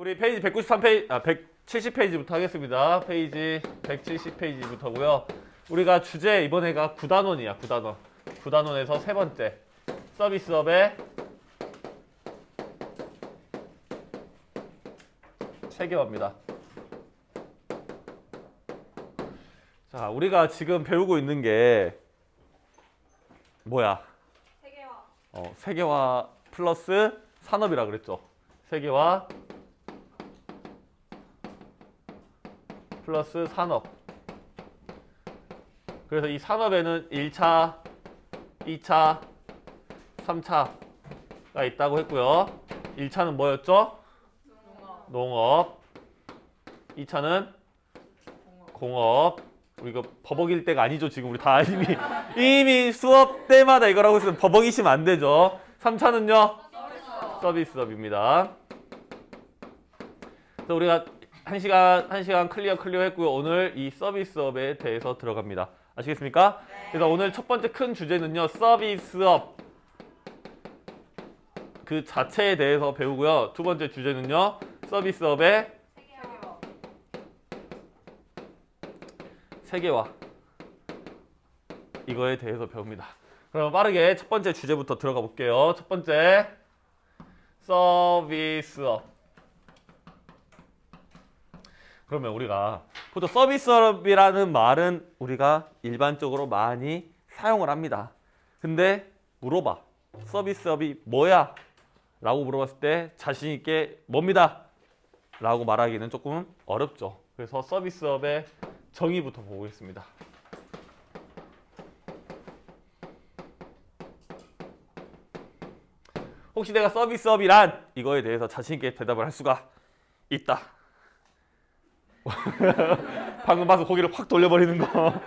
우리 페이지 193페이지, 170페이지부터 하겠습니다. 페이지 170페이지부터고요. 우리가 주제 이번에가 9단원이야. 9단원. 9단원에서 세 번째. 서비스업의 세계화입니다. 자, 우리가 지금 배우고 있는 게 뭐야? 세계화. 세계화 플러스 산업이라 그랬죠. 세계화 플러스 산업. 그래서 이 산업에는 1차, 2차, 3차가 있다고 했고요. 1차는 뭐였죠? 농업. 2차는 공업. 우리 이거 버벅일 때가 아니죠. 지금 우리 다 이미 수업 때마다 이거라고 해서 버벅이시면 안 되죠. 3차는요? 서비스업입니다. 그래서 우리가 한 시간 클리어 했고요. 오늘 이 서비스업에 대해서 들어갑니다. 아시겠습니까? 네. 그래서 오늘 첫 번째 큰 주제는요. 서비스업 그 자체에 대해서 배우고요. 두 번째 주제는요. 서비스업의 세계화 이거에 대해서 배웁니다. 그럼 빠르게 첫 번째 주제부터 들어가 볼게요. 첫 번째 서비스업. 그러면 우리가 보통 서비스업이라는 말은 우리가 일반적으로 많이 사용을 합니다. 근데 물어봐. 서비스업이 뭐야? 라고 물어봤을 때 자신 있게 뭡니다. 라고 말하기는 조금 어렵죠. 그래서 서비스업의 정의부터 보겠습니다. 혹시 내가 서비스업이란 이거에 대해서 자신 있게 대답을 할 수가 있다. 방금 봐서 고개를 확 돌려버리는 거.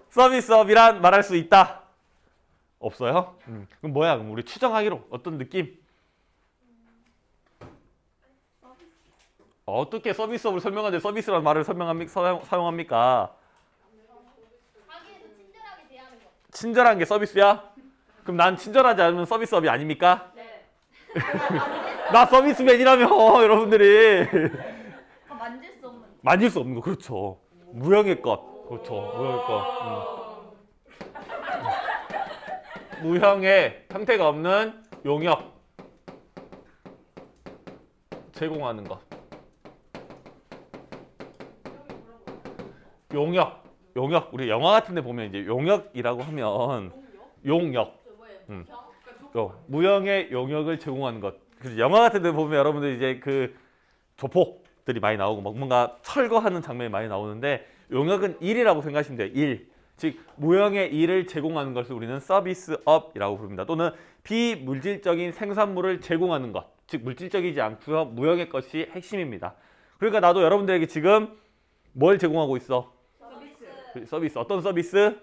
서비스업이란 말할 수 있다. 없어요? 그럼 뭐야? 그럼 우리 추정하기로 어떤 느낌? 어떻게 서비스업을 설명하는데 서비스라는 말을 사용합니까? 자기에서 친절하게 대하는 거. 친절한 게 서비스야? 그럼 난 친절하지 않으면 서비스업이 아닙니까? 네. 나 서비스맨이라며 여러분들이. 만질 수 없는. 만질 수 없는 거 그렇죠. 무형의 것 그렇죠. 무형의 것. 무형의 형태가 없는 용역 제공하는 것. 용역 우리 영화 같은 데 보면 이제 용역이라고 하면 용역 무형의 용역을 제공하는 것. 그래서 영화 같은 데 보면 여러분들 이제 그 조폭들이 많이 나오고 막 뭔가 철거하는 장면이 많이 나오는데 용역은 일이라고 생각하시면 돼요. 일. 즉 무형의 일을 제공하는 것을 우리는 서비스업이라고 부릅니다. 또는 비물질적인 생산물을 제공하는 것. 즉 물질적이지 않고요. 무형의 것이 핵심입니다. 그러니까 나도 여러분들에게 지금 뭘 제공하고 있어? 서비스. 어떤 서비스?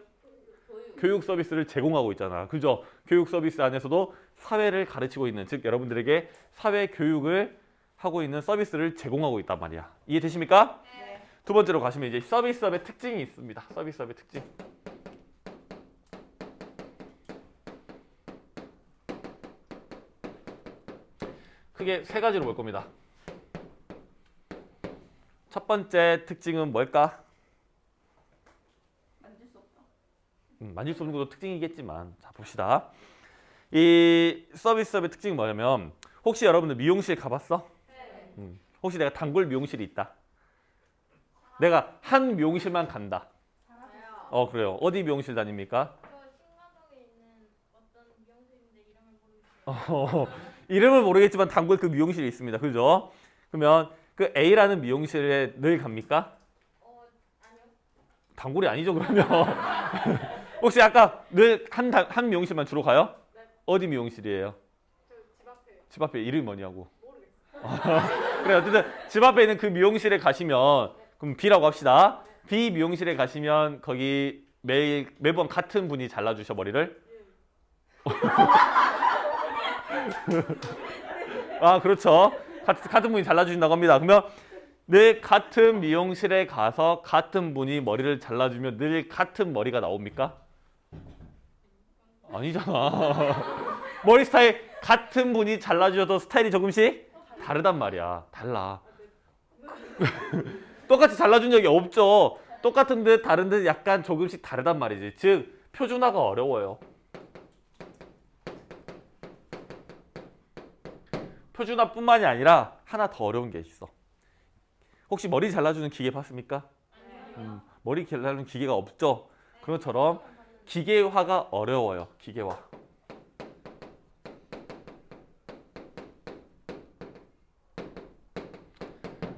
교육 서비스를 제공하고 있잖아. 그죠? 교육 서비스 안에서도 사회를 가르치고 있는, 즉 여러분들에게 사회 교육을 하고 있는 서비스를 제공하고 있단 말이야. 이해되십니까? 네. 두 번째로 가시면 이제 서비스업의 특징이 있습니다. 서비스업의 특징. 크게 세 가지로 볼 겁니다. 첫 번째 특징은 뭘까? 만질 수 없다. 만질 수 없는 것도 특징이겠지만, 자 봅시다. 이 서비스업의 특징이 뭐냐면, 혹시 여러분들 미용실 가봤어? 네. 혹시 내가 단골 미용실이 있다. 내가 한 미용실만 간다. 잘해요. 그래요. 어디 미용실 다닙니까? 저 신가동에 있는 어떤 미용실인데 이름을 모르겠어요. 이름은 모르겠지만 단골 그 미용실이 있습니다. 그죠? 그러면 그 A라는 미용실에 늘 갑니까? 아니요. 단골이 아니죠, 그러면. 혹시 아까 늘 한 미용실만 주로 가요? 네. 어디 미용실이에요? 저 집 앞에요. 집 앞에 이름이 뭐냐고. 모르겠어요. 그래, 어쨌든 집 앞에 있는 그 미용실에 가시면, 그럼 B라고 합시다. B 미용실에 가시면 거기 매번 같은 분이 잘라주셔, 머리를. 아, 그렇죠. 같은 분이 잘라주신다고 합니다. 그러면 늘 같은 미용실에 가서 같은 분이 머리를 잘라주면 늘 같은 머리가 나옵니까? 아니잖아. 머리 스타일 같은 분이 잘라주셔도 스타일이 조금씩 다르단 말이야. 달라. 똑같이 잘라준 적이 없죠. 똑같은 듯 다른 듯 약간 조금씩 다르단 말이지. 즉 표준화가 어려워요. 표준화뿐만이 아니라 하나 더 어려운 게 있어. 혹시 머리 잘라주는 기계 봤습니까? 머리 잘라주는 기계가 없죠. 그런 것처럼 기계화가 어려워요. 기계화.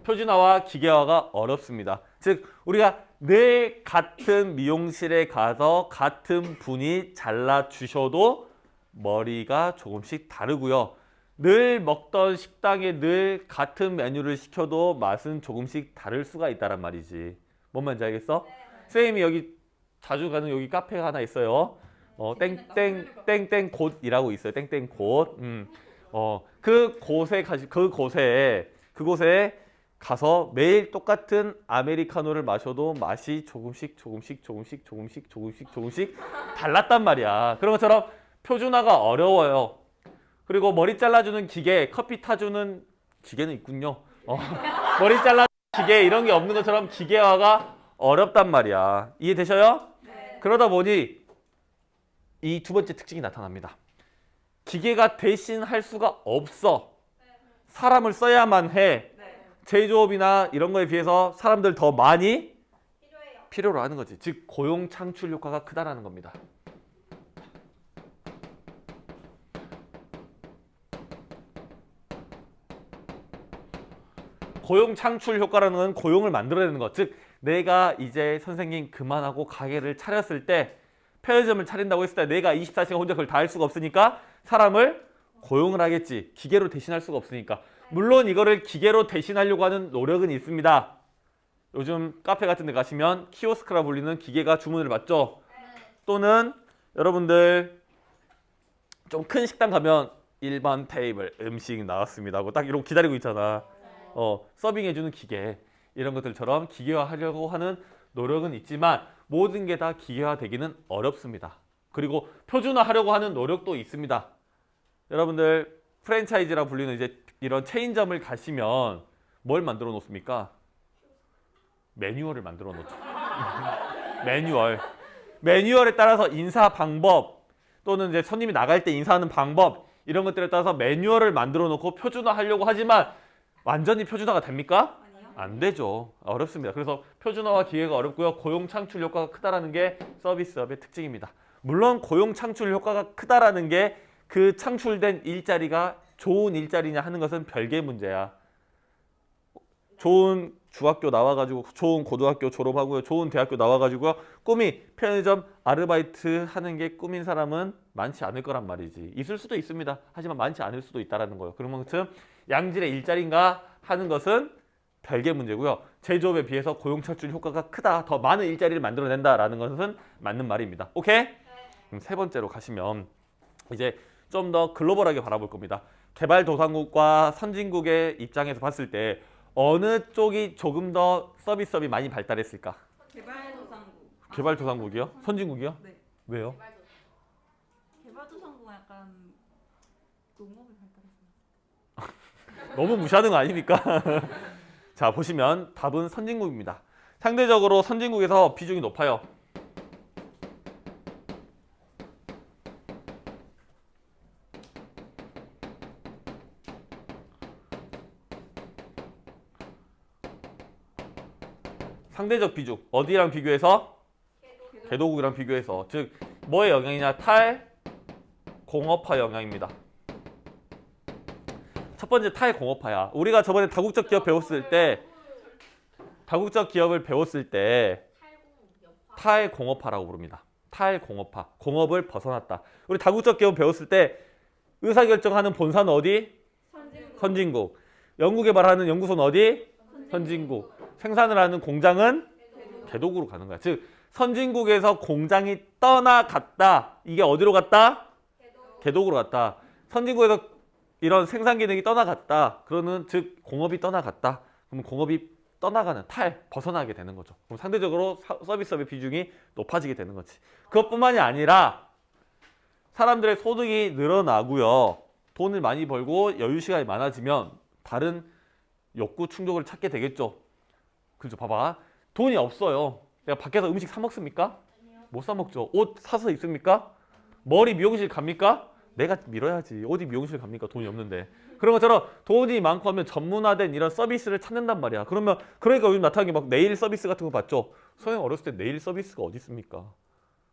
표준화와 기계화가 어렵습니다. 즉 우리가 늘 같은 미용실에 가서 같은 분이 잘라주셔도 머리가 조금씩 다르고요. 늘 먹던 식당에 늘 같은 메뉴를 시켜도 맛은 조금씩 다를 수가 있다란 말이지. 뭔 말인지 알겠어? 선생님이 여기 자주 가는 여기 카페가 하나 있어요. 땡땡 곳이라고 있어요. 땡땡 곳. 그곳에 가서 매일 똑같은 아메리카노를 마셔도 맛이 조금씩 달랐단 말이야. 그런 것처럼 표준화가 어려워요. 그리고 머리 잘라주는 기계, 커피 타주는 기계는 있군요. 머리 잘라주는 기계 이런 게 없는 것처럼 기계화가 어렵단 말이야. 이해되셔요? 네. 그러다 보니 이 두 번째 특징이 나타납니다. 기계가 대신할 수가 없어. 사람을 써야만 해. 제조업이나 이런 거에 비해서 사람들 더 많이 필요로 하는 거지. 즉 고용 창출 효과가 크다라는 겁니다. 고용 창출 효과라는 건 고용을 만들어내는 것. 즉 내가 이제 선생님 그만하고 가게를 차렸을 때 편의점을 차린다고 했을 때 내가 24시간 혼자 그걸 다 할 수가 없으니까 사람을 고용을 하겠지. 기계로 대신할 수가 없으니까. 물론 이거를 기계로 대신하려고 하는 노력은 있습니다. 요즘 카페 같은 데 가시면 키오스크라 불리는 기계가 주문을 받죠. 또는 여러분들 좀 큰 식당 가면 1번 테이블 음식 나왔습니다 하고 딱 이러고 기다리고 있잖아. 서빙해주는 기계 이런 것들처럼 기계화하려고 하는 노력은 있지만 모든 게 다 기계화되기는 어렵습니다. 그리고 표준화하려고 하는 노력도 있습니다. 여러분들 프랜차이즈라 불리는 이제 이런 체인점을 가시면 뭘 만들어 놓습니까? 매뉴얼을 만들어 놓죠. 매뉴얼에 따라서 인사 방법 또는 이제 손님이 나갈 때 인사하는 방법 이런 것들에 따라서 매뉴얼을 만들어 놓고 표준화하려고 하지만 완전히 표준화가 됩니까? 안 되죠. 어렵습니다. 그래서 표준화와 기계가 어렵고요. 고용 창출 효과가 크다라는 게 서비스업의 특징입니다. 물론 고용 창출 효과가 크다라는 게 그 창출된 일자리가 좋은 일자리냐 하는 것은 별개의 문제야. 좋은 중학교 나와가지고 좋은 고등학교 졸업하고요. 좋은 대학교 나와가지고요. 꿈이 편의점 아르바이트 하는 게 꿈인 사람은 많지 않을 거란 말이지. 있을 수도 있습니다. 하지만 많지 않을 수도 있다는 거예요. 그런 만큼 양질의 일자리인가 하는 것은 별개 문제고요. 제조업에 비해서 고용 창출 효과가 크다. 더 많은 일자리를 만들어낸다라는 것은 맞는 말입니다. 오케이? 그럼 세 번째로 가시면 이제 좀 더 글로벌하게 바라볼 겁니다. 개발도상국과 선진국의 입장에서 봤을 때 어느 쪽이 조금 더 서비스업이 많이 발달했을까? 개발도상국. 개발도상국이요? 선진국이요? 네. 왜요? 개발도상국은 약간 농업이 발달했어요. 너무 무시하는 거 아닙니까? 자, 보시면 답은 선진국입니다. 상대적으로 선진국에서 비중이 높아요. 상대적 비중. 어디랑 비교해서? 개도국이랑 비교해서. 즉 뭐의 영향이냐? 탈공업화 영향입니다. 첫 번째 탈공업화야. 우리가 저번에 다국적 기업 배웠을 때 탈공업화라고 부릅니다. 탈공업화. 공업을 벗어났다. 우리 다국적 기업 배웠을 때 의사결정하는 본사는 어디? 선진국. 연구개발하는 연구소는 어디? 선진국. 생산을 하는 공장은 개도국으로 가는 거야. 즉 선진국에서 공장이 떠나갔다. 이게 어디로 갔다? 개도국으로 갔다. 선진국에서 이런 생산 기능이 떠나갔다. 그러는 즉 공업이 떠나갔다. 그럼 공업이 떠나가는 벗어나게 되는 거죠. 그럼 상대적으로 서비스업의 비중이 높아지게 되는 거지. 그것뿐만이 아니라 사람들의 소득이 늘어나고요. 돈을 많이 벌고 여유 시간이 많아지면 다른 욕구 충족을 찾게 되겠죠. 그죠? 봐봐. 돈이 없어요. 내가 밖에서 음식 사 먹습니까? 못 사 먹죠. 옷 사서 입습니까? 머리 미용실 갑니까? 내가 밀어야지. 어디 미용실 갑니까? 돈이 없는데. 그런 것처럼 돈이 많고 하면 전문화된 이런 서비스를 찾는단 말이야. 그러니까 요즘 나타나는 게 막 네일 서비스 같은 거 봤죠? 소영 어렸을 때 네일 서비스가 어디 있습니까?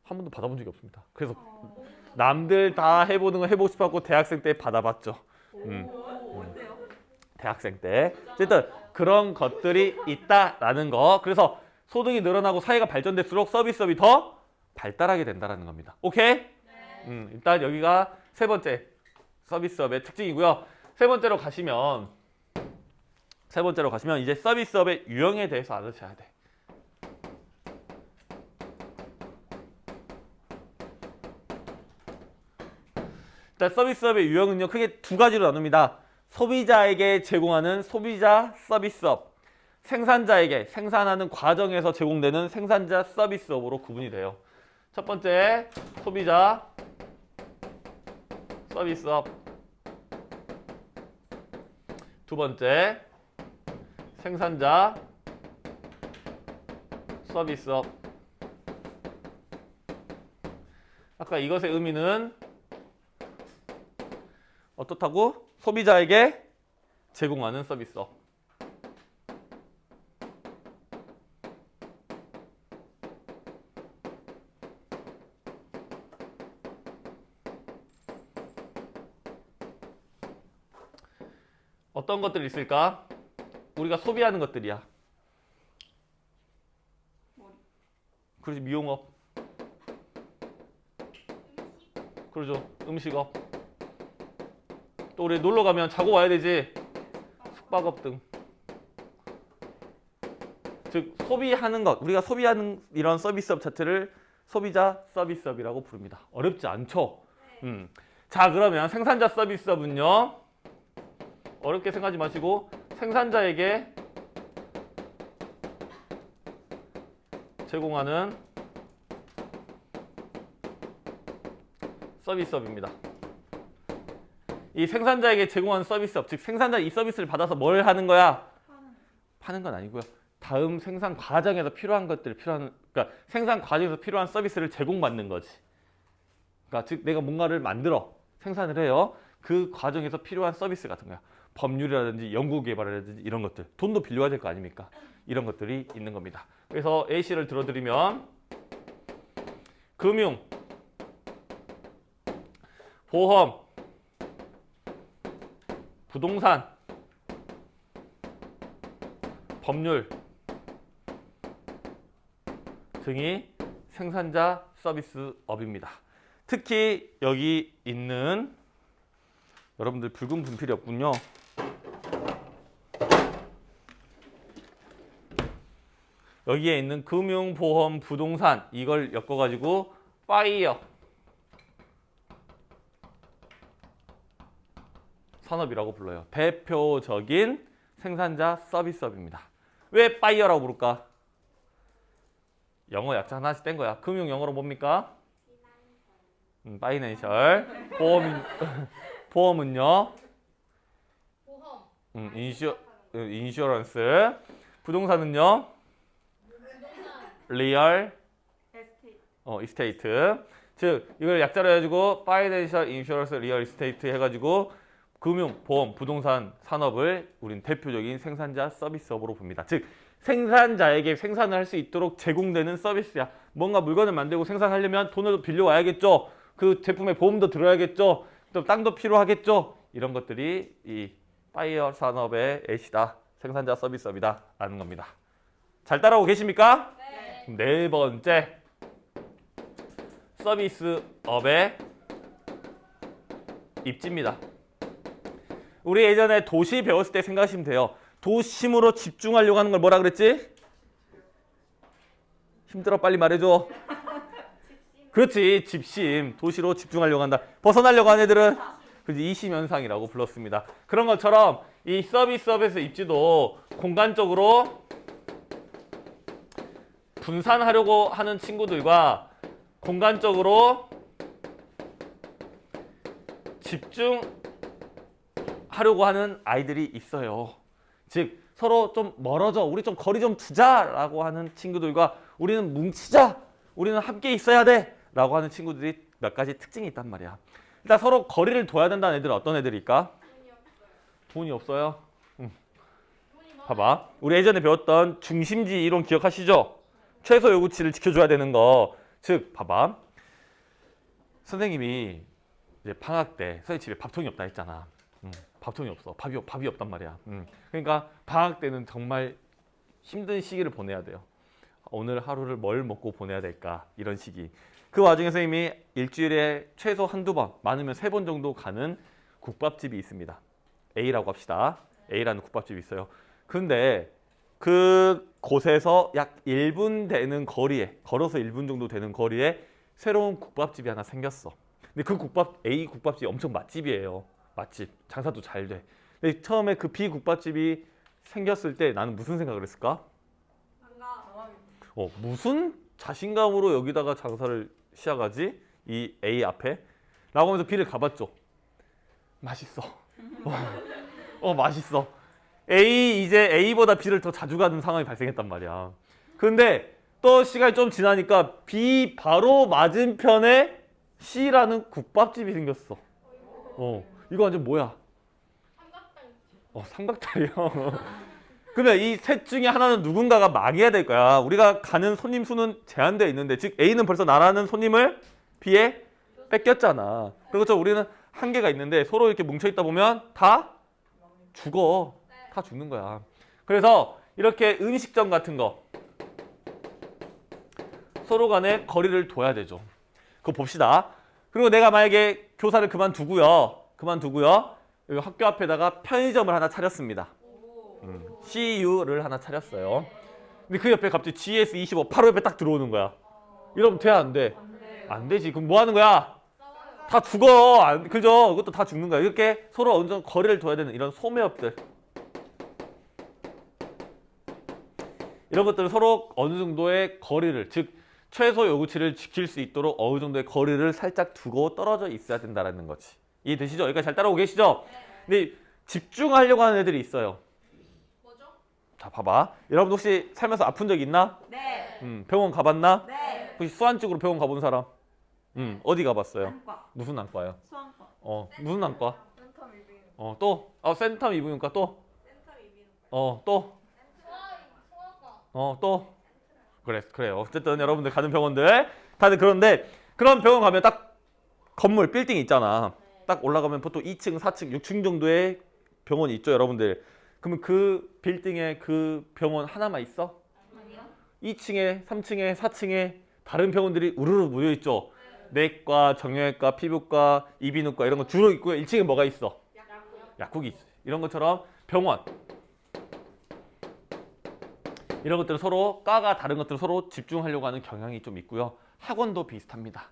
한 번도 받아본 적이 없습니다. 그래서 남들 다 해보는 거 해보고 싶어갖고 대학생 때 받아봤죠. 어때요? 대학생 때. 어쨌든 그런 것들이 있다라는 거. 그래서 소득이 늘어나고 사회가 발전될수록 서비스업이 더 발달하게 된다는 겁니다. 오케이? 일단 여기가 세 번째 서비스업의 특징이고요. 세 번째로 가시면 이제 서비스업의 유형에 대해서 알아셔야 돼. 일단 서비스업의 유형은요, 크게 두 가지로 나눕니다. 소비자에게 제공하는 소비자 서비스업, 생산자에게 생산하는 과정에서 제공되는 생산자 서비스업으로 구분이 돼요. 첫 번째, 소비자 서비스업. 두 번째, 생산자 서비스업. 아까 이것의 의미는 어떻다고? 소비자에게 제공하는 서비스업. 어떤 것들이 있을까? 우리가 소비하는 것들이야. 그렇지, 미용업. 그러죠, 음식업. 또 우리 놀러 가면 자고 와야 되지. 숙박업 등. 즉 소비하는 것, 우리가 소비하는 이런 서비스업 자체를 소비자 서비스업이라고 부릅니다. 어렵지 않죠? 자, 그러면 생산자 서비스업은요. 어렵게 생각하지 마시고 생산자에게 제공하는 서비스업입니다. 이 생산자에게 제공하는 서비스업, 즉 생산자 이 서비스를 받아서 뭘 하는 거야? 파는 건 아니고요. 다음 생산 과정에서 그러니까 생산 과정에서 필요한 서비스를 제공받는 거지. 그러니까 즉 내가 뭔가를 만들어 생산을 해요. 그 과정에서 필요한 서비스 같은 거야. 법률이라든지 연구개발이라든지 이런 것들. 돈도 빌려야 될 거 아닙니까? 이런 것들이 있는 겁니다. 그래서 A씨를 들어드리면 금융, 보험, 부동산, 법률 등이 생산자 서비스업입니다. 특히 여기 있는 여러분들 붉은 분필이 없군요. 여기에 있는 금융, 보험, 부동산 이걸 엮어가지고 파이어 산업이라고 불러요. 대표적인 생산자 서비스업입니다. 왜 파이어라고 부를까? 영어 약자 하나씩 뗀 거야. 금융 영어로 뭡니까? 파이낸셜. 보험은요? 보험. 인슈런스. 부동산은요? 리얼 이스테이트. 즉 이걸 약자로 해가지고 파이낸셜 인슈런스 리얼 이스테이트 해가지고 금융, 보험, 부동산 산업을 우린 대표적인 생산자 서비스업으로 봅니다. 즉 생산자에게 생산을 할 수 있도록 제공되는 서비스야. 뭔가 물건을 만들고 생산하려면 돈을 빌려와야겠죠. 그 제품에 보험도 들어야겠죠. 또 땅도 필요하겠죠. 이런 것들이 이 파이어 산업의 애시다. 생산자 서비스업이다 라는 겁니다. 잘 따라오고 계십니까? 네. 네 번째 서비스업의 입지입니다. 우리 예전에 도시 배웠을 때 생각하시면 돼요. 도심으로 집중하려고 하는 걸 뭐라 그랬지? 힘들어, 빨리 말해줘. 그렇지, 집심. 도시로 집중하려고 한다. 벗어나려고 하는 애들은 그렇지, 이심현상이라고 불렀습니다. 그런 것처럼 이 서비스업에서 입지도 공간적으로 분산하려고 하는 친구들과 공간적으로 집중하려고 하려고 하는 아이들이 있어요. 즉 서로 좀 멀어져, 우리 좀 거리 좀 두자라고 하는 친구들과 우리는 뭉치자, 우리는 함께 있어야 돼라고 하는 친구들이 몇 가지 특징이 있단 말이야. 일단 서로 거리를 둬야 된다는 애들은 어떤 애들일까? 돈이 없어요. 봐봐. 우리 예전에 배웠던 중심지 이론 기억하시죠? 최소 요구치를 지켜줘야 되는 거. 즉, 봐봐. 선생님이 이제 방학 때 선생님 집에 밥통이 없다 했잖아. 밥통이 없어. 밥이 없단 말이야. 그러니까 방학 때는 정말 힘든 시기를 보내야 돼요. 오늘 하루를 뭘 먹고 보내야 될까? 이런 시기. 그 와중에 선생님이 일주일에 최소 한두 번, 많으면 3번 정도 가는 국밥집이 있습니다. A라고 합시다. A라는 국밥집이 있어요. 근데 그 곳에서 약 1분 되는 거리에, 걸어서 1분 정도 되는 거리에 새로운 국밥집이 하나 생겼어. 근데 그 A 국밥집이 엄청 맛집이에요. 맛집. 장사도 잘 돼. 근데 처음에 그 B 국밥집이 생겼을 때 나는 무슨 생각을 했을까? 무슨 자신감으로 여기다가 장사를 시작하지? 이 A 앞에? 라고 하면서 B를 가봤죠. 맛있어. 맛있어. 이제 A보다 B를 더 자주 가는 상황이 발생했단 말이야. 근데 또 시간이 좀 지나니까 B 바로 맞은편에 C라는 국밥집이 생겼어. 이거 완전 뭐야? 삼각다리야. 그러면 이 셋 중에 하나는 누군가가 망해야 될 거야. 우리가 가는 손님 수는 제한되어 있는데, 즉 A는 벌써 나라는 손님을 B에 뺏겼잖아. 그렇죠. 우리는 한계가 있는데 서로 이렇게 뭉쳐 있다 보면 다 죽어. 다 죽는 거야. 그래서 이렇게 음식점 같은 거 서로 간에 거리를 둬야 되죠. 그거 봅시다. 그리고 내가 만약에 교사를 그만두고요. 여기 학교 앞에다가 편의점을 하나 차렸습니다. CU를 하나 차렸어요. 근데 그 옆에 갑자기 GS25 바로 옆에 딱 들어오는 거야. 이러면 돼, 안 돼? 안 되지. 그럼 뭐 하는 거야? 다 죽어. 그죠? 그것도 다 죽는 거야. 이렇게 서로 어느 정도 거리를 둬야 되는 이런 소매업들. 이런 것들은 서로 어느 정도의 거리를, 즉 최소 요구치를 지킬 수 있도록 어느 정도의 거리를 살짝 두고 떨어져 있어야 된다는 거지. 이해되시죠? 여기까지 잘 따라오고 계시죠? 근데 집중하려고 하는 애들이 있어요. 뭐죠? 자, 봐봐. 여러분 혹시 살면서 아픈 적 있나? 네. 병원 가봤나? 네. 혹시 수환증으로 병원 가본 사람? 어디 가봤어요? 안과. 무슨 안과요? 수학과. 무슨 안과? 센텀 이비인후과. 또? 센텀 이비인후과 또? 센텀 이비인후과. 또? 소아과. 또? 그래요. 어쨌든 여러분들 가는 병원들 다들 그런데 그런 병원 가면 딱 건물 빌딩 있잖아. 딱 올라가면 보통 2층, 4층, 6층 정도의 병원이 있죠, 여러분들. 그러면 그 빌딩에 그 병원 하나만 있어? 아니요. 2층에, 3층에, 4층에 다른 병원들이 우르르 모여 있죠. 내과, 정형외과, 피부과, 이비인후과 이런 거 주로 있고요. 1층에 뭐가 있어? 약국이 있어. 이런 것처럼 병원. 이런 것들은 서로 과가 다른 것들은 서로 집중하려고 하는 경향이 좀 있고요. 학원도 비슷합니다.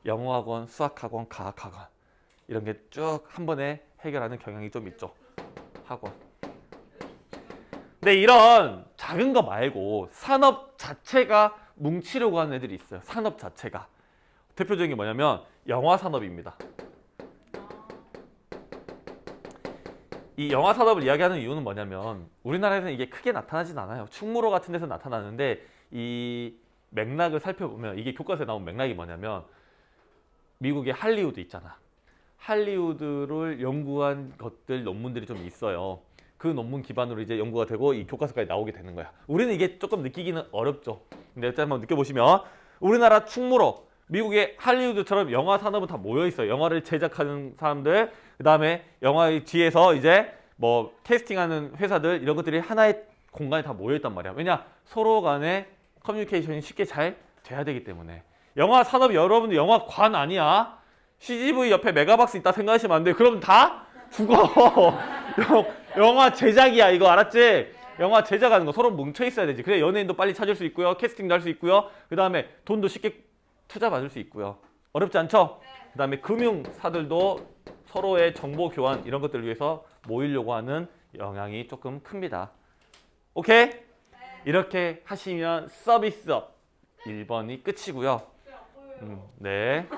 영어학원, 수학학원, 과학학원 이런 게 쭉 한 번에 해결하는 경향이 좀 있죠. 학원. 근데 이런 작은 거 말고 산업 자체가 뭉치려고 하는 애들이 있어요. 산업 자체가. 대표적인 게 뭐냐면 영화 산업입니다. 이 영화 산업을 이야기하는 이유는 뭐냐면 우리나라에서는 이게 크게 나타나진 않아요. 충무로 같은 데서 나타나는데 이 맥락을 살펴보면 이게 교과서에 나온 맥락이 뭐냐면 미국의 할리우드 있잖아. 할리우드를 연구한 것들 논문들이 좀 있어요. 그 논문 기반으로 이제 연구가 되고 이 교과서까지 나오게 되는 거야. 우리는 이게 조금 느끼기는 어렵죠. 근데 일단 한번 느껴보시면 우리나라 충무로 미국의 할리우드처럼 영화 산업은 다 모여 있어요. 영화를 제작하는 사람들, 그 다음에 영화의 뒤에서 이제 뭐 캐스팅하는 회사들 이런 것들이 하나의 공간에 다 모여 있단 말이야. 왜냐? 서로 간에 커뮤니케이션이 쉽게 잘 돼야 되기 때문에. 영화 산업이 여러분들 영화관 아니야. CGV 옆에 메가박스 있다 생각하시면 안 돼. 그럼 다 죽어. 영화 제작이야. 이거 알았지? 영화 제작하는 거 서로 뭉쳐 있어야 되지. 그래 연예인도 빨리 찾을 수 있고요. 캐스팅도 할 수 있고요. 그 다음에 돈도 쉽게 투자 받을 수 있고요. 어렵지 않죠? 그 다음에 금융사들도 서로의 정보 교환 이런 것들을 위해서 모이려고 하는 영향이 조금 큽니다. 오케이? 이렇게 하시면 서비스업 1번이 끝이고요. 네.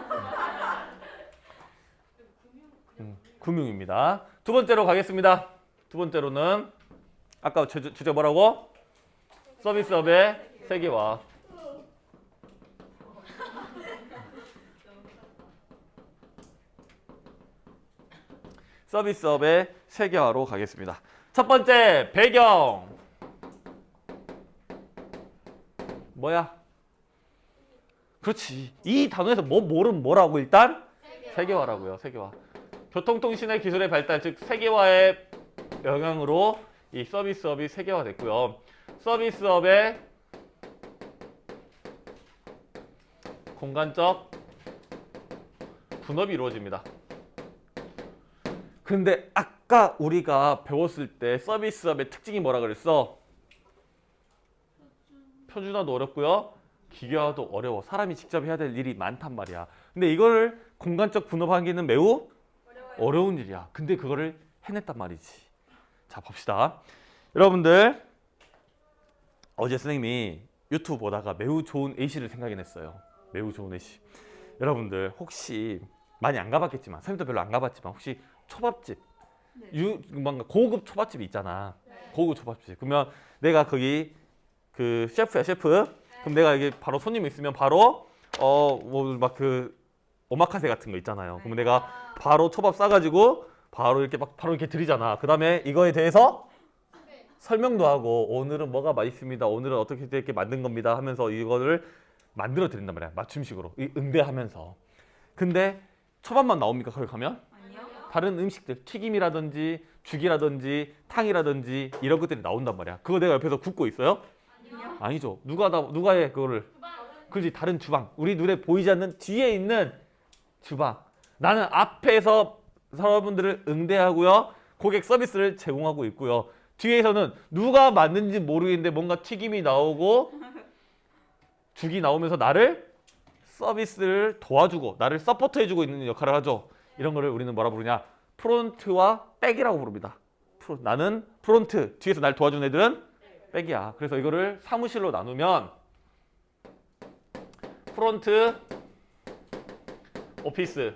금융입니다. 두 번째로 가겠습니다. 두 번째로는 아까 주제 뭐라고? 서비스업의 세계화. 서비스업의 세계화로 가겠습니다. 첫 번째 배경. 뭐야? 그렇지. 이 단어에서 뭐는 뭐라고 일단? 세계화라고요. 세계화. 교통통신의 기술의 발달, 즉 세계화의 영향으로 이 서비스업이 세계화됐고요. 서비스업의 공간적 분업이 이루어집니다. 근데 아까 우리가 배웠을 때 서비스업의 특징이 뭐라 그랬어? 표준화도 어렵고요. 기계화도 어려워. 사람이 직접 해야 될 일이 많단 말이야. 근데 이거를 공간적 분업하기는 매우 어려운 일이야. 근데 그거를 해냈단 말이지. 자, 봅시다. 여러분들 어제 선생님이 유튜브 보다가 매우 좋은 A씨를 생각해냈어요. 매우 좋은 A씨. 여러분들 혹시 많이 안 가봤겠지만 선생님도 별로 안 가봤지만 혹시 초밥집 뭔가 고급 초밥집이 있잖아. 고급 초밥집. 그러면 내가 거기 그 셰프야 셰프. 그럼 내가 이게 바로 손님 있으면 바로 뭐 막 그 오마카세 같은 거 있잖아요. 그러면 내가 바로 초밥 싸가지고 바로 이렇게 막 바로 이렇게 드리잖아. 그 다음에 이거에 대해서 설명도 하고 오늘은 뭐가 맛있습니다. 오늘은 어떻게 이렇게 만든 겁니다. 하면서 이거를 만들어 드린단 말이야. 맞춤식으로 응대하면서. 근데 초밥만 나옵니까? 거기 가면? 아니요. 다른 음식들 튀김이라든지 죽이라든지 탕이라든지 이런 것들이 나온단 말이야. 그거 내가 옆에서 굽고 있어요? 아니요. 아니죠. 누가 해 그거를? 그렇지. 다른 주방. 우리 눈에 보이지 않는 뒤에 있는 주방. 나는 앞에서 여러분들을 응대하고요. 고객 서비스를 제공하고 있고요. 뒤에서는 누가 만든지 모르겠는데 뭔가 튀김이 나오고 죽이 나오면서 나를 서비스를 도와주고 나를 서포트해주고 있는 역할을 하죠. 이런 거를 우리는 뭐라 부르냐? 프론트와 백이라고 부릅니다. 나는 프론트, 뒤에서 날 도와주는 애들은 백이야. 그래서 이거를 사무실로 나누면 프론트 오피스와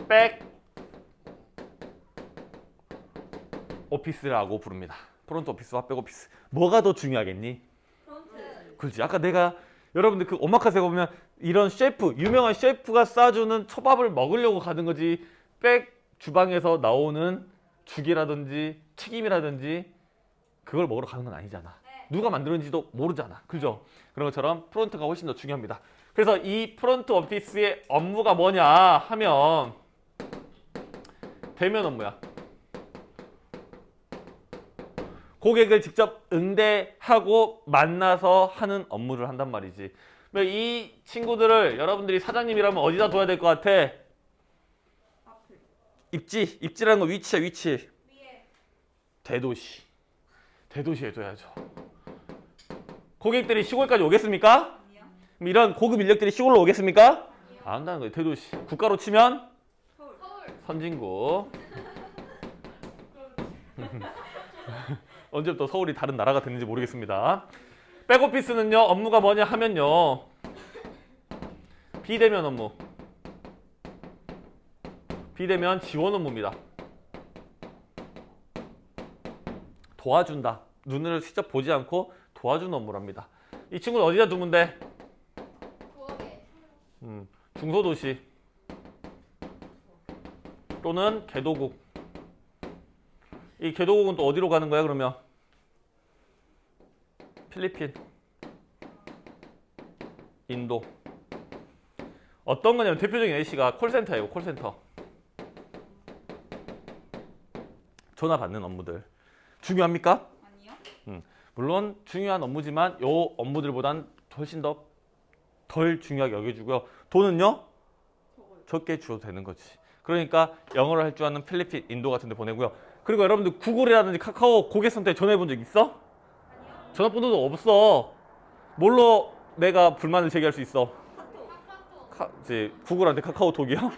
백 오피스라고 부릅니다. 프론트 오피스와 백 오피스. 뭐가 더 중요하겠니? 프론트. 그렇지. 아까 내가 여러분들 그 오마카세 보면 이런 셰프, 유명한 셰프가 싸주는 초밥을 먹으려고 가는 거지. 백 주방에서 나오는 죽이라든지 튀김이라든지 그걸 먹으러 가는 건 아니잖아. 누가 만드는지도 모르잖아. 그죠? 그런 것처럼 프론트가 훨씬 더 중요합니다. 그래서 이 프론트 오피스의 업무가 뭐냐 하면 대면 업무야. 고객을 직접 응대하고 만나서 하는 업무를 한단 말이지. 이 친구들을 여러분들이 사장님이라면 어디다 둬야 될 것 같아? 앞을. 입지라는 거 위치야, 위치. 위에. 대도시. 대도시에 둬야죠. 고객들이 시골까지 오겠습니까? 아니요. 그럼 이런 고급 인력들이 시골로 오겠습니까? 안 온다는 거예요. 대도시. 국가로 치면 서울. 선진국. 언제부터 서울이 다른 나라가 됐는지 모르겠습니다. 백오피스는요, 업무가 뭐냐 하면요, 비대면 업무. 비대면 지원 업무입니다. 도와준다. 눈을 직접 보지 않고 도와주는 업무랍니다. 이 친구는 어디다 두면 돼? 부엌에. 중소도시 또는 개도국. 이 개도국은 또 어디로 가는 거야 그러면? 필리핀, 인도. 어떤 거냐면 대표적인 A씨가 콜센터예요. 콜센터. 전화 받는 업무들. 중요합니까? 아니요. 물론 중요한 업무지만 요 업무들보단 훨씬 더 덜 중요하게 여겨주고요. 돈은요? 저거요. 적게 줘도 되는 거지. 그러니까 영어를 할 줄 아는 필리핀, 인도 같은 데 보내고요. 그리고 여러분들 구글이라든지 카카오 고객센터에 전화해 본 적 있어? 아니요. 전화번호도 없어. 뭘로 내가 불만을 제기할 수 있어? 이제 구글한테 카카오톡이요?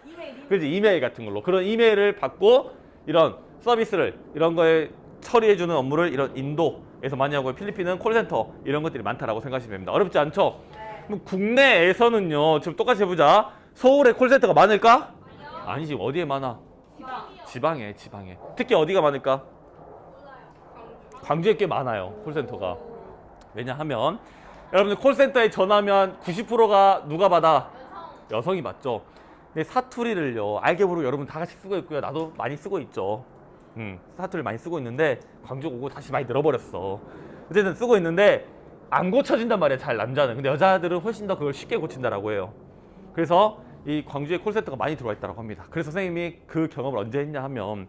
이메일. 그렇지. 이메일 같은 걸로. 그런 이메일을 받고 이런 서비스를 이런 거에 처리해주는 업무를 이런 인도에서 많이 하고 필리핀은 콜센터 이런 것들이 많다라고 생각하시면 됩니다. 어렵지 않죠? 네. 그럼 국내에서는요. 지금 똑같이 해보자. 서울에 콜센터가 많을까? 아니지. 어디에 많아? 지방. 지방에. 특히 어디가 많을까? 광주에 꽤 많아요. 콜센터가. 왜냐하면 여러분들 콜센터에 전화하면 90%가 누가 받아? 여성이 받죠. 근데 사투리를요. 알게 모르게 여러분 다 같이 쓰고 있고요. 나도 많이 쓰고 있죠. 사투리를 많이 쓰고 있는데 광주 오고 다시 많이 늘어버렸어. 어쨌든 쓰고 있는데 안 고쳐진단 말이야. 잘 남자는. 근데 여자들은 훨씬 더 그걸 쉽게 고친다라고 해요. 그래서 이 광주에 콜센터가 많이 들어와 있다고 합니다. 그래서 선생님이 그 경험을 언제 했냐 하면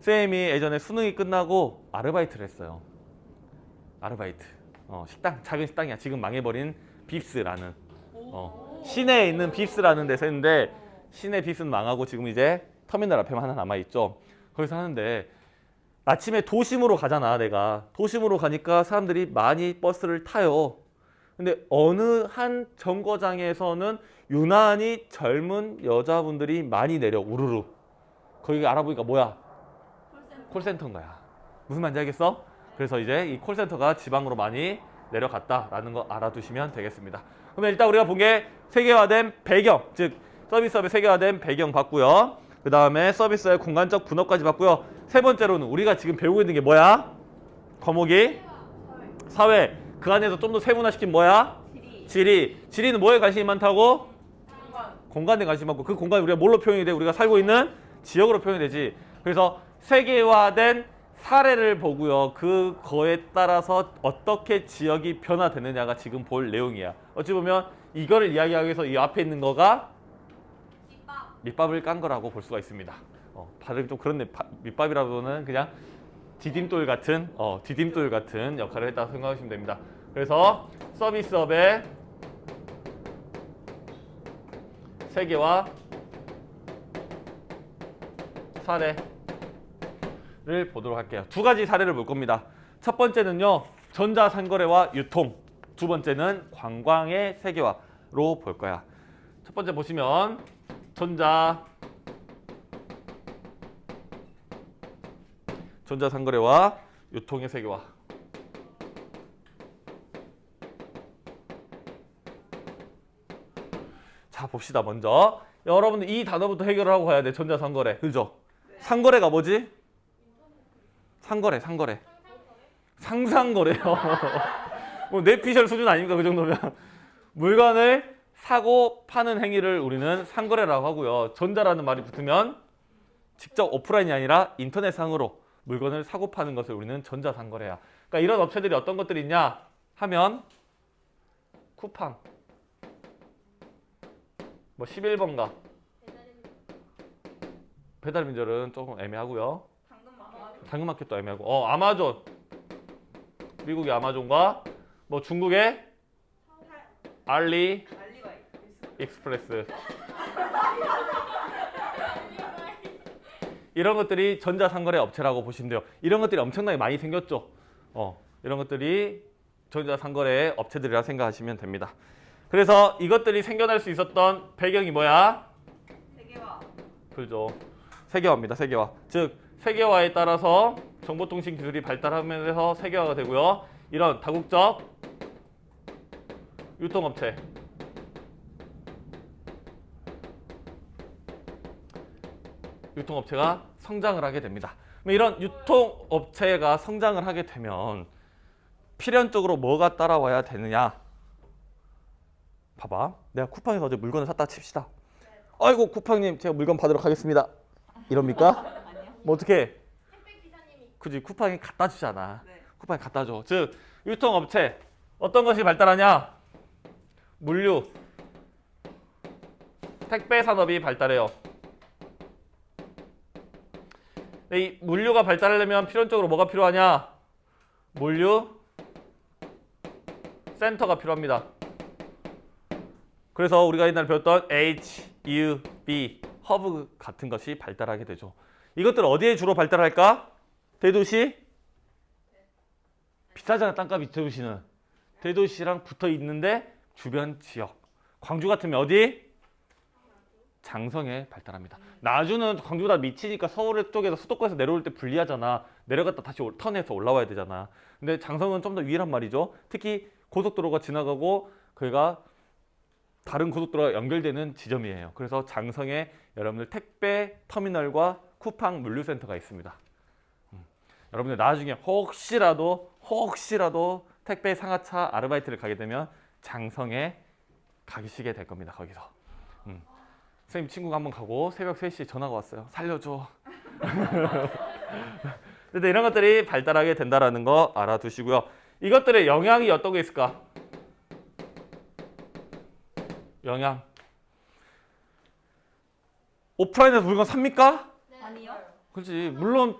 선생님이 예전에 수능이 끝나고 아르바이트를 했어요. 아르바이트. 식당, 작은 식당이야. 지금 망해버린 빕스라는 시내에 있는 빕스라는 데서 했는데 시내 빕스는 망하고 지금 이제 터미널 앞에만 하나 남아있죠. 거기서 하는데 아침에 도심으로 가잖아. 내가 도심으로 가니까 사람들이 많이 버스를 타요. 근데 어느 한 정거장에서는 유난히 젊은 여자분들이 많이 내려. 우르르. 거기 알아보니까 뭐야? 콜센터인 거야. 무슨 말인지 알겠어? 그래서 이제 이 콜센터가 지방으로 많이 내려갔다라는 거 알아두시면 되겠습니다. 그러면 일단 우리가 본 게 세계화된 배경, 즉 서비스업의 세계화된 배경 봤고요. 그 다음에 서비스의 공간적 분업까지 봤고요. 세 번째로는 우리가 지금 배우고 있는 게 뭐야? 과목이 사회. 그 안에서 좀 더 세분화시킨 뭐야? 지리. 지리는 뭐에 관심이 많다고? 공간에 관심이 많고 그 공간이 우리가 뭘로 표현이 돼? 우리가 살고 있는 지역으로 표현이 되지. 그래서 세계화된 사례를 보고요. 그거에 따라서 어떻게 지역이 변화되느냐가 지금 볼 내용이야. 어찌 보면 이거를 이야기하기 위해서 이 앞에 있는 거가 밑밥을 깐 거라고 볼 수가 있습니다. 발음이 좀 그렇네. 밑밥이라고는 그냥 디딤돌 같은 역할을 했다고 생각하시면 됩니다. 그래서 서비스업의 세계화 사례를 보도록 할게요. 두 가지 사례를 볼 겁니다. 첫 번째는요. 전자상거래와 유통. 두 번째는 관광의 세계화로 볼 거야. 첫 번째 보시면 전자상거래와 유통의 세계화. 자, 봅시다. 먼저 여러분들 이 단어부터 해결을 하고 가야 돼. 전자상거래. 그죠? 상거래가 뭐지? 상거래. 상상거래요. 뭐 뇌피셜 수준 아닙니까? 그 정도면. 물건을 사고 파는 행위를 우리는 상거래라고 하고요. 전자라는 말이 붙으면 직접 오프라인이 아니라 인터넷상으로 물건을 사고 파는 것을 우리는 전자상거래야. 그러니까 이런 업체들이 어떤 것들이 있냐 하면 쿠팡, 뭐 11번가, 배달민절은 조금 애매하고요. 당근마켓도 애매하고, 아마존, 미국의 아마존과 뭐 중국의 알리 익스프레스 이런 것들이 전자상거래 업체라고 보시면 돼요. 이런 것들이 엄청나게 많이 생겼죠. 이런 것들이 전자상거래 업체들이라 생각하시면 됩니다. 그래서 이것들이 생겨날 수 있었던 배경이 뭐야? 세계화. 그죠. 세계화입니다. 세계화. 즉 세계화에 따라서 정보통신 기술이 발달하면서 세계화가 되고요. 이런 다국적 유통업체, 유통업체가 성장을 하게 됩니다. 이런 유통업체가 성장을 하게 되면 필연적으로 뭐가 따라와야 되느냐? 봐봐. 내가 쿠팡에서 어제 물건을 샀다 칩시다. 아이고 쿠팡님 제가 물건 받으러 가겠습니다. 이럽니까? 뭐 어떻게? 택배 기사님이 그지 쿠팡이 갖다 주잖아. 네. 쿠팡이 갖다 줘. 즉 유통업체 어떤 것이 발달하냐? 물류, 택배 산업이 발달해요. 이 물류가 발달하려면 필연적으로 뭐가 필요하냐? 물류 센터가 필요합니다. 그래서 우리가 옛날에 배웠던 HUB, 허브 같은 것이 발달하게 되죠. 이것들 어디에 주로 발달할까? 대도시? 비싸잖아, 땅값이 대도시는. 대도시랑 붙어 있는데 주변 지역. 광주 같으면 어디? 장성에 발달합니다. 나주는 광주보다 밑이니까 서울 쪽에서 수도권에서 내려올 때 불리하잖아. 내려갔다 다시 턴해서 올라와야 되잖아. 근데 장성은 좀 더 위란 말이죠. 특히 고속도로가 지나가고 거기가 다른 고속도로가 연결되는 지점이에요. 그래서 장성에 여러분들 택배 터미널과 쿠팡 물류센터가 있습니다. 여러분들 나중에 혹시라도 택배 상하차 아르바이트를 가게 되면 장성에 가시게 될 겁니다. 거기서. 선생님 친구가 한번 가고 새벽 3시에 전화가 왔어요. 살려줘. 근데 이런 것들이 발달하게 된다는 거 알아두시고요. 이것들의 영향이 어떤 게 있을까? 영향. 오프라인에서 물건 삽니까? 아니요. 그렇지. 물론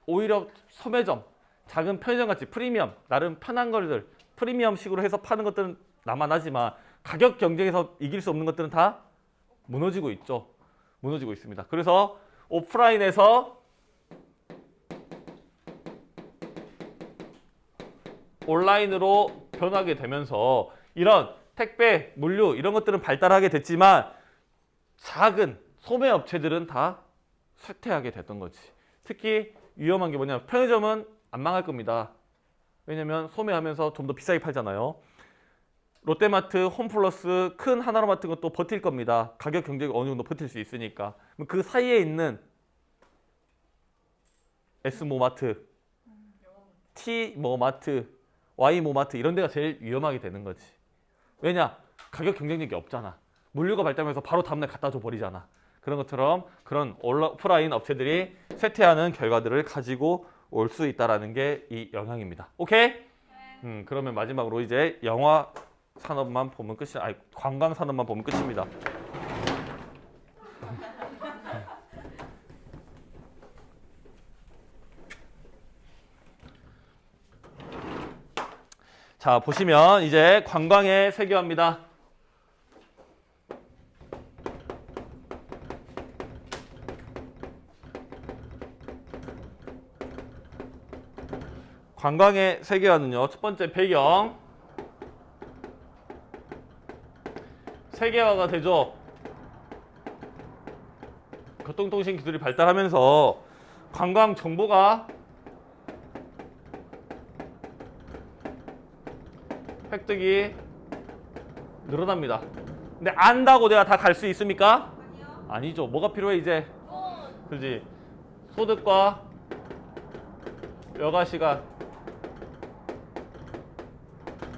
오히려 소매점, 작은 편의점 같이 프리미엄, 나름 편한 것들 프리미엄식으로 해서 파는 것들은 남아나지만 가격 경쟁에서 이길 수 없는 것들은 다 무너지고 있죠. 무너지고 있습니다. 그래서 오프라인에서 온라인으로 변하게 되면서 이런 택배, 물류 이런 것들은 발달하게 됐지만 작은 소매 업체들은 다 쇠퇴하게 됐던 거지. 특히 위험한 게 뭐냐면 편의점은 안 망할 겁니다. 왜냐면 소매하면서 좀 더 비싸게 팔잖아요. 롯데마트, 홈플러스, 큰 하나로마트 같은 것도 버틸 겁니다. 가격 경쟁이 어느 정도 버틸 수 있으니까. 그 사이에 있는 S모마트, T모마트, Y모마트 이런 데가 제일 위험하게 되는 거지. 왜냐? 가격 경쟁력이 없잖아. 물류가 발달하면서 바로 다음날 갖다 줘 버리잖아. 그런 것처럼 그런 오프라인 업체들이 쇠퇴하는 결과들을 가지고 올 수 있다는 게 이 영향입니다. 오케이? 그러면 마지막으로 이제 영화 산업만 보면 끝이 아니 관광 산업만 보면 끝입니다. 자, 보시면 이제 관광의 세계화입니다. 관광의 세계화는요. 첫 번째 배경. 세계화가 되죠. 교통통신 기술이 발달하면서 관광 정보가 획득이 늘어납니다. 근데 안다고 내가 다 갈 수 있습니까? 아니요. 아니죠. 뭐가 필요해 이제? 그렇지. 소득과 여가 시간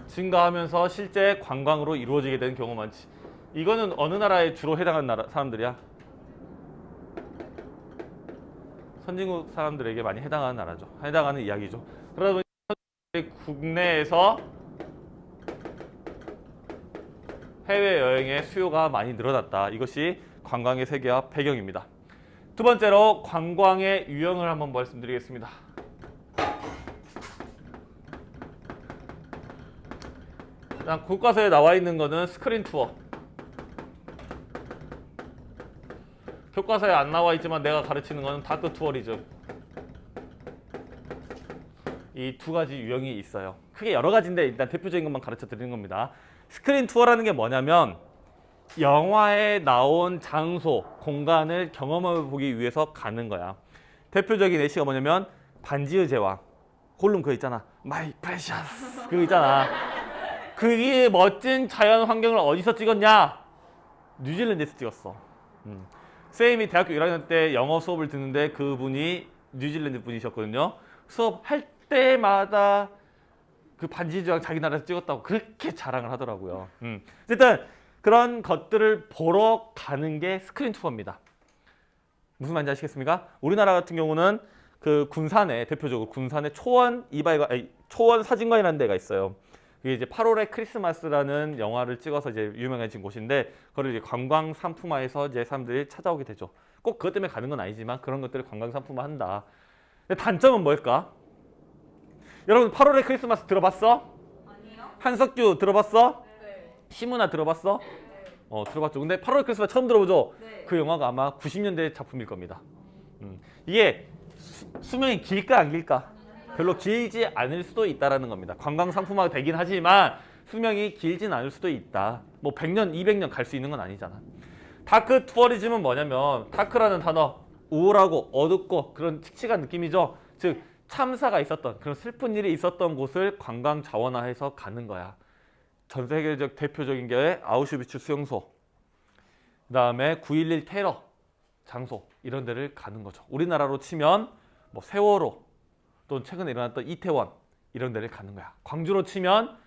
증가하면서 실제 관광으로 이루어지게 되는 경우가 많지. 이거는 어느 나라에 주로 해당하는 사람들이야? 선진국 사람들에게 많이 해당하는 나라죠. 해당하는 이야기죠. 그러다 보니 국내에서 해외여행의 수요가 많이 늘어났다. 이것이 관광의 세계화 배경입니다. 두 번째로 관광의 유형을 한번 말씀드리겠습니다. 교과서에 나와 있는 거는 스크린 투어. 교과서에 안 나와 있지만 내가 가르치는 거는 다크 투어리즘. 이 두 가지 유형이 있어요. 크게 여러 가지인데 일단 대표적인 것만 가르쳐 드리는 겁니다. 스크린 투어라는 게 뭐냐면 영화에 나온 장소, 공간을 경험해 보기 위해서 가는 거야. 대표적인 예시가 뭐냐면 반지의 제왕. 골룸 그거 있잖아. 마이 프레셔스. 그거 있잖아. 그게 멋진 자연 환경을 어디서 찍었냐? 뉴질랜드에서 찍었어. 쌤이 대학교 1학년 때 영어 수업을 듣는데 그분이 뉴질랜드 분이셨거든요. 수업할 때마다 그 반지의 제왕 자기 나라에서 찍었다고 그렇게 자랑을 하더라고요. 어쨌든 그런 것들을 보러 가는 게 스크린 투어입니다. 무슨 말인지 아시겠습니까? 우리나라 같은 경우는 그 군산에 대표적으로 군산에 초원 사진관이라는 데가 있어요. 이게 이제 8월의 크리스마스라는 영화를 찍어서 이제 유명해진 곳인데 그걸 이제 관광 상품화해서 이제 사람들이 찾아오게 되죠. 꼭 그것 때문에 가는 건 아니지만 그런 것들을 관광 상품화 한다. 근데 단점은 뭘까? 여러분 8월의 크리스마스 들어봤어? 아니요. 한석규 들어봤어? 네. 시문화 들어봤어? 네. 들어봤죠. 근데 8월의 크리스마스 처음 들어보죠? 네. 그 영화가 아마 90년대 작품일 겁니다. 이게 수명이 길까 안 길까? 별로 길지 않을 수도 있다라는 겁니다. 관광 상품화가 되긴 하지만 수명이 길진 않을 수도 있다. 뭐 100년, 200년 갈 수 있는 건 아니잖아. 다크 투어리즘은 뭐냐면 다크라는 단어 우울하고 어둡고 그런 칙칙한 느낌이죠. 즉 참사가 있었던 그런 슬픈 일이 있었던 곳을 관광 자원화해서 가는 거야. 전 세계적 대표적인 게 아우슈비츠 수용소, 그다음에 9.11 테러 장소 이런 데를 가는 거죠. 우리나라로 치면 뭐 세월호 또는 최근에 일어났던 이태원 이런 데를 가는 거야. 광주로 치면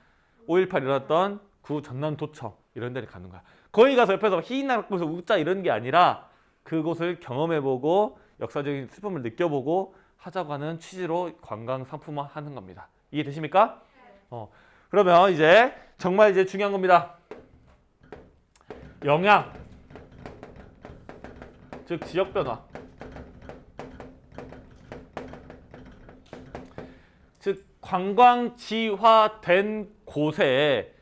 5.18 일어났던 구 전남도청 이런 데를 가는 거야. 거기 가서 옆에서 희낙 보면서 웃자 이런 게 아니라 그곳을 경험해보고 역사적인 슬픔을 느껴보고 하자고 하는 취지로 관광 상품화 하는 겁니다. 이해되십니까? 그러면 이제 정말 이제 중요한 겁니다. 영향, 즉 지역 변화. 즉 관광지화된 곳에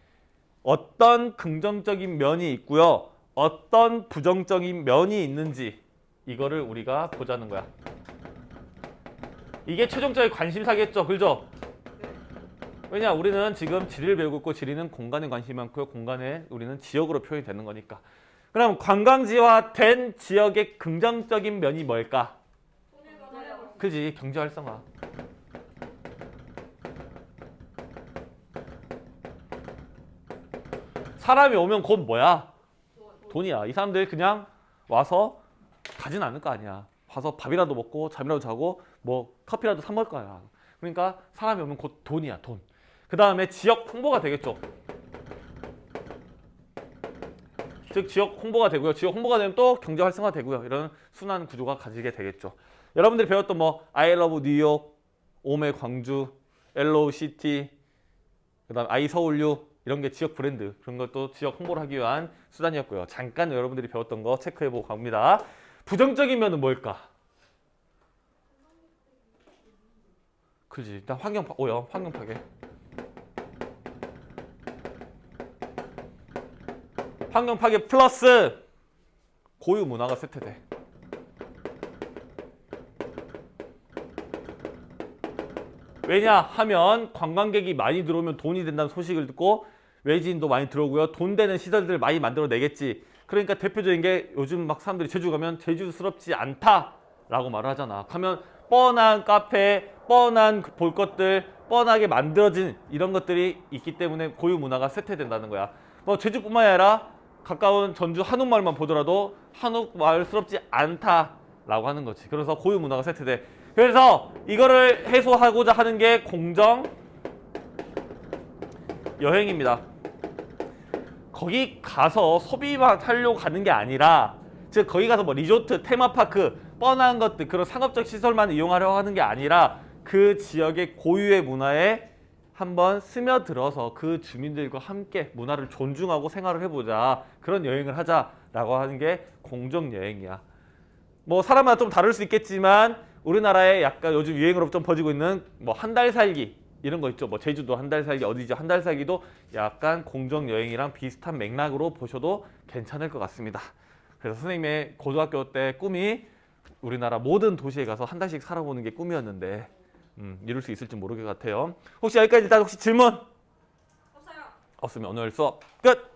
어떤 긍정적인 면이 있고요. 어떤 부정적인 면이 있는지 이거를 우리가 보자는 거야. 이게 최종적인 관심사겠죠. 그죠? 왜냐 우리는 지금 지리를 배우고 있고 지리는 공간에 관심이 많고요. 공간에 우리는 지역으로 표현이 되는 거니까. 그럼 관광지화된 지역의 긍정적인 면이 뭘까? 그지? 경제 활성화. 사람이 오면 곧 뭐야? 돈이야. 이 사람들 그냥 와서 가진 않을 거 아니야. 와서 밥이라도 먹고 잠이라도 자고 뭐 커피라도 사 먹을 거야. 그러니까 사람이 오면 곧 돈이야. 돈. 그 다음에 지역 홍보가 되겠죠. 즉 지역 홍보가 되고요. 지역 홍보가 되면 또 경제 활성화 되고요. 이런 순환 구조가 가지게 되겠죠. 여러분들이 배웠던 뭐 I love 뉴욕, 오메 광주, LO 시티, 그다음 I 서울유 이런 게 지역 브랜드 그런 것도 지역 홍보를 하기 위한 수단이었고요. 잠깐 여러분들이 배웠던 거 체크해보고 갑니다. 부정적인 면은 뭘까? 그지. 일단 환경 파괴. 환경 파괴 플러스 고유 문화가 세트돼. 왜냐하면 관광객이 많이 들어오면 돈이 된다는 소식을 듣고 외지인도 많이 들어오고요. 돈 되는 시설들을 많이 만들어내겠지. 그러니까 대표적인 게 요즘 막 사람들이 제주 가면 제주스럽지 않다라고 말을 하잖아. 가면 뻔한 카페, 뻔한 볼 것들, 뻔하게 만들어진 이런 것들이 있기 때문에 고유 문화가 세트된다는 거야. 뭐 제주뿐만 아니라 가까운 전주 한옥마을만 보더라도 한옥마을스럽지 않다라고 하는 거지. 그래서 고유 문화가 세트돼. 그래서 이거를 해소하고자 하는 게 공정 여행입니다. 거기 가서 소비만 하려고 가는 게 아니라 즉 거기 가서 뭐 리조트, 테마파크, 뻔한 것들 그런 상업적 시설만 이용하려고 하는 게 아니라 그 지역의 고유의 문화에 한번 스며들어서 그 주민들과 함께 문화를 존중하고 생활을 해보자. 그런 여행을 하자라고 하는 게 공정 여행이야. 뭐 사람마다 좀 다를 수 있겠지만 우리나라에 약간 요즘 유행으로 좀 퍼지고 있는 뭐 한 달 살기 이런 거 있죠. 뭐 제주도 한 달 살기 어디죠? 한 달 살기도 약간 공정 여행이랑 비슷한 맥락으로 보셔도 괜찮을 것 같습니다. 그래서 선생님의 고등학교 때 꿈이 우리나라 모든 도시에 가서 한 달씩 살아보는 게 꿈이었는데 이룰 수 있을지 모르겠 같아요. 혹시 여기까지 일단 혹시 질문? 없어요. 없으면 오늘 수업 끝!